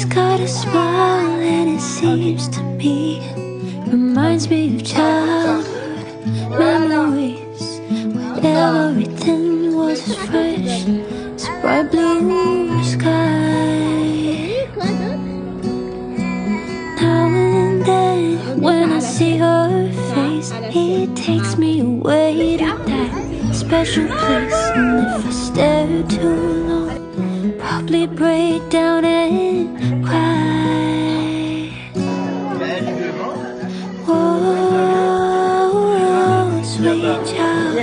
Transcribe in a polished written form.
She's got a smile and it seems to me reminds me of childhood memories when everything was as fresh as bright blue sky. Now and then when I see her face, it takes me away to that special place. And if I stare too long, probably break down and cry. Whoa, sweet child.